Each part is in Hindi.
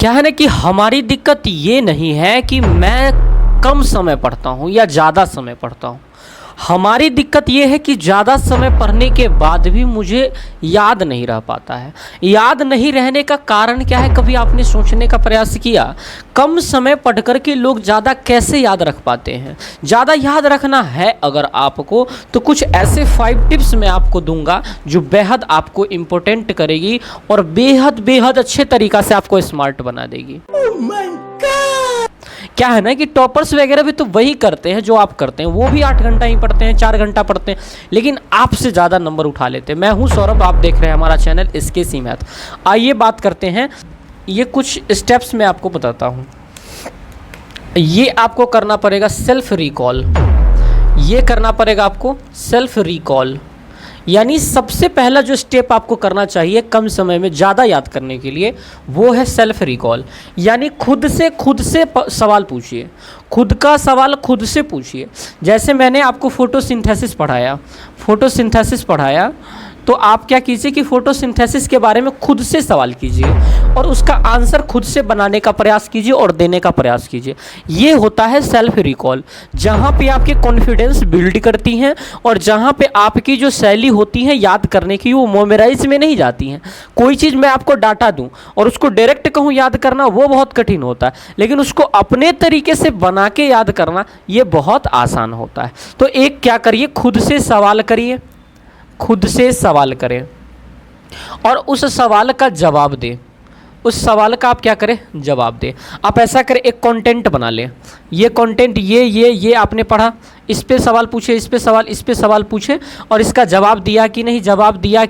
क्या है ना कि हमारी दिक्कत ये नहीं है कि मैं कम समय पढ़ता हूँ या ज़्यादा समय पढ़ता हूँ। हमारी दिक्कत ये है कि ज़्यादा समय पढ़ने के बाद भी मुझे याद नहीं रह पाता है। याद नहीं रहने का कारण क्या है, कभी आपने सोचने का प्रयास किया कम समय पढ़ कर के लोग ज़्यादा कैसे याद रख पाते हैं? ज़्यादा याद रखना है अगर आपको, तो कुछ ऐसे 5 टिप्स मैं आपको दूंगा जो बेहद आपको इम्पोर्टेंट करेगी और बेहद बेहद अच्छे तरीक़ा से आपको स्मार्ट बना देगी। क्या है ना कि टॉपर्स वगैरह भी तो वही करते हैं जो आप करते हैं, वो भी 8 घंटा ही पढ़ते हैं, 4 घंटा पढ़ते हैं, लेकिन आपसे ज़्यादा नंबर उठा लेते हैं। मैं हूं सौरभ, आप देख रहे हैं हमारा चैनल SKC मैथ। आइए बात करते हैं, ये कुछ स्टेप्स मैं आपको बताता हूं। ये आपको करना पड़ेगा सेल्फ रिकॉल, ये करना पड़ेगा आपको सेल्फ रिकॉल। यानी सबसे पहला जो स्टेप आपको करना चाहिए कम समय में ज़्यादा याद करने के लिए, वो है सेल्फ रिकॉल। यानी खुद से सवाल पूछिए, खुद का सवाल खुद से पूछिए। जैसे मैंने आपको फोटोसिंथेसिस पढ़ाया, तो आप क्या कीजिए कि फोटोसिंथेसिस के बारे में खुद से सवाल कीजिए और उसका आंसर खुद से बनाने का प्रयास कीजिए और देने का प्रयास कीजिए। ये होता है सेल्फ रिकॉल, जहाँ पे आपके कॉन्फिडेंस बिल्ड करती हैं और जहाँ पे आपकी जो शैली होती है याद करने की, वो मेमोराइज में नहीं जाती हैं। कोई चीज़ मैं आपको डाटा दूँ और उसको डायरेक्ट कहूँ याद करना, वो बहुत कठिन होता है, लेकिन उसको अपने तरीके से बना के याद करना ये बहुत आसान होता है। तो एक क्या करिए, खुद से सवाल करिए, खुद से सवाल करें और उस सवाल का जवाब दें। उस सवाल का आप क्या करें, जवाब दें। आप ऐसा करें, एक कंटेंट बना लें। ये कंटेंट ये आपने पढ़ा, इस पे सवाल पूछे, इस पे सवाल पूछे और इसका जवाब दिया कि नहीं, जवाब दिया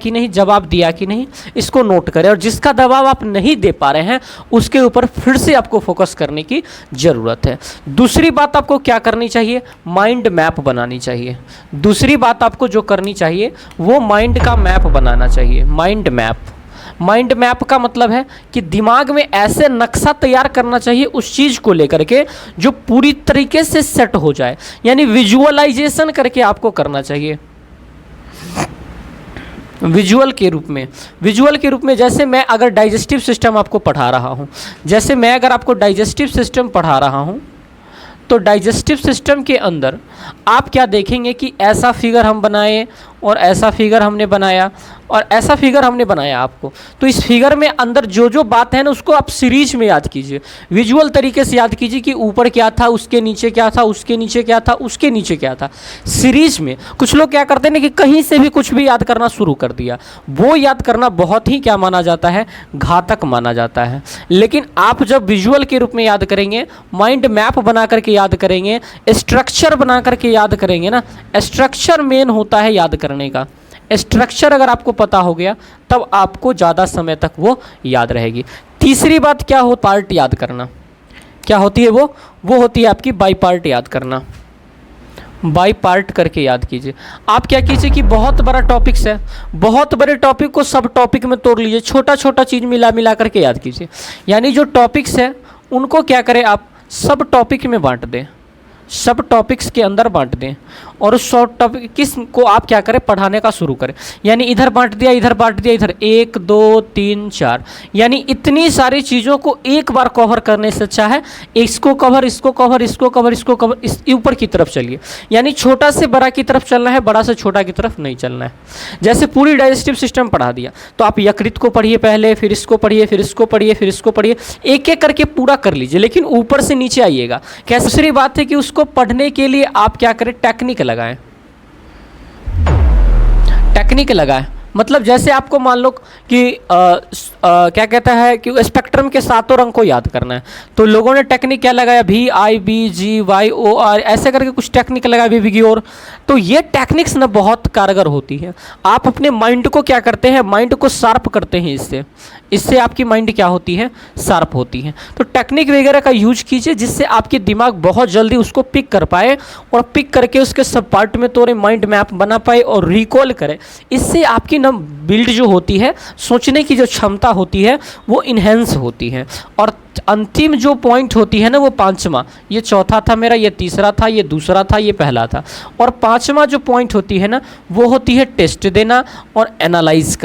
कि नहीं, इसको नोट करें। और जिसका जवाब आप नहीं दे पा रहे हैं उसके ऊपर फिर से आपको फोकस करने की ज़रूरत है। दूसरी बात आपको क्या करनी चाहिए, माइंड मैप बनानी चाहिए। दूसरी बात आपको जो करनी चाहिए वो माइंड का मैप बनाना चाहिए। माइंड मैप का मतलब है कि दिमाग में ऐसे नक्शा तैयार करना चाहिए उस चीज़ को लेकर के जो पूरी तरीके से सेट हो जाए। यानी विजुअलाइजेशन करके आपको करना चाहिए। विजुअल के रूप में जैसे मैं अगर डाइजेस्टिव सिस्टम आपको पढ़ा रहा हूँ, तो डाइजेस्टिव सिस्टम के अंदर आप क्या देखेंगे कि ऐसा फिगर हम बनाए और ऐसा फिगर हमने बनाया और ऐसा फिगर हमने बनाया आपको। तो इस फिगर में अंदर जो जो बात है ना, उसको आप सीरीज में याद कीजिए, विजुअल तरीके से याद कीजिए कि ऊपर क्या था, उसके नीचे क्या था, उसके नीचे क्या था, उसके नीचे क्या था, सीरीज में। कुछ लोग क्या करते हैं ना कि कहीं से भी कुछ भी याद करना शुरू कर दिया, वो याद करना बहुत ही क्या माना जाता है, घातक माना जाता है। लेकिन आप जब विजुअल के रूप में याद करेंगे, माइंड मैप बना करके याद करेंगे, स्ट्रक्चर बना करके याद करेंगे ना, स्ट्रक्चर मेन होता है याद करने का। स्ट्रक्चर अगर आपको पता हो गया तब आपको ज़्यादा समय तक वो याद रहेगी। तीसरी बात क्या हो, पार्ट याद करना। क्या होती है वो होती है आपकी बाई पार्ट याद करना। बाई पार्ट करके याद कीजिए। आप क्या कीजिए कि बहुत बड़ा टॉपिक्स है, बहुत बड़े टॉपिक को सब टॉपिक में तोड़ लीजिए, छोटा छोटा चीज़ मिला करके याद कीजिए। यानी जो टॉपिक्स है उनको क्या करें, आप सब टॉपिक में बांट दें, सब टॉपिक्स के अंदर बांट दें और उस शॉर्ट टॉपिक किस को आप क्या करें, पढ़ाने का शुरू करें। यानी इधर बांट दिया, इधर 1 2 3 4, यानी इतनी सारी चीज़ों को एक बार कवर करने से अच्छा है इसको कवर, इस ऊपर की तरफ चलिए। यानी छोटा से बड़ा की तरफ चलना है, बड़ा से छोटा की तरफ नहीं चलना है। जैसे पूरी डाइजेस्टिव सिस्टम पढ़ा दिया तो आप यकृत को पढ़िए पहले, फिर इसको पढ़िए, फिर इसको पढ़िए, फिर इसको पढ़िए, एक एक करके पूरा कर लीजिए, लेकिन ऊपर से नीचे आइएगा। कैसे? दूसरी बात है कि उसको पढ़ने के लिए आप क्या करें, टेक्निक लगाएं। मतलब जैसे आपको मान लो कि क्या कहता है कि स्पेक्ट्रम के 7 रंग को याद करना है, तो लोगों ने टेक्निक क्या लगाया, VIBGYOR ऐसे करके कुछ टेक्निक लगाया, VBGOR। तो ये टेक्निक्स ना बहुत कारगर होती है। आप अपने माइंड को क्या करते हैं, माइंड को शार्प करते हैं, इससे आपकी माइंड क्या होती है, शार्प होती है। तो टेक्निक वगैरह का यूज कीजिए जिससे आपके दिमाग बहुत जल्दी उसको पिक कर पाए और पिक करके उसके सब पार्ट में तोड़े, माइंड मैप बना पाए और रिकॉल करे। इससे आपकी ना बिल्ड जो होती है, सोचने की जो क्षमता होती है वो इन्हेंस होती है। और अंतिम जो पॉइंट होती है ना, वो 5वां, ये चौथा था मेरा, ये तीसरा था, ये दूसरा था, ये पहला था, और 5वां जो पॉइंट होती है ना, वो होती है टेस्ट देना और एनालिसिस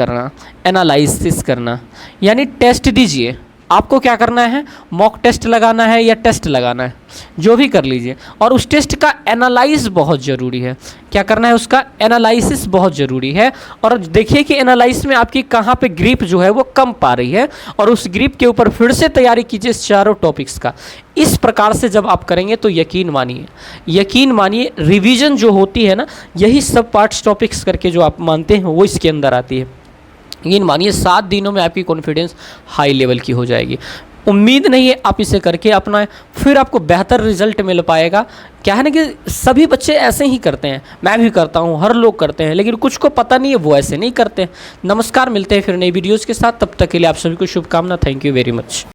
करना। यानी टेस्ट दीजिए, आपको क्या करना है, मॉक टेस्ट लगाना है या टेस्ट लगाना है, जो भी कर लीजिए, और उस टेस्ट का एनालाइज बहुत ज़रूरी है। क्या करना है, उसका एनालिसिस बहुत ज़रूरी है। और देखिए कि एनालाइज में आपकी कहाँ पे ग्रिप जो है वो कम पा रही है, और उस ग्रिप के ऊपर फिर से तैयारी कीजिए चारों टॉपिक्स का। इस प्रकार से जब आप करेंगे तो यकीन मानिए रिवीजन जो होती है ना, यही सब पार्ट्स टॉपिक्स करके जो आप मानते हैं वो इसके अंदर आती है। यकीन मानिए 7 दिनों में आपकी कॉन्फिडेंस हाई लेवल की हो जाएगी। उम्मीद नहीं है आप इसे करके अपना, फिर आपको बेहतर रिजल्ट मिल पाएगा। क्या है ना कि सभी बच्चे ऐसे ही करते हैं, मैं भी करता हूँ, हर लोग करते हैं, लेकिन कुछ को पता नहीं है वो ऐसे नहीं करते। नमस्कार, मिलते हैं फिर नई वीडियोज़ के साथ, तब तक के लिए आप सभी को शुभकामना। Thank you very much.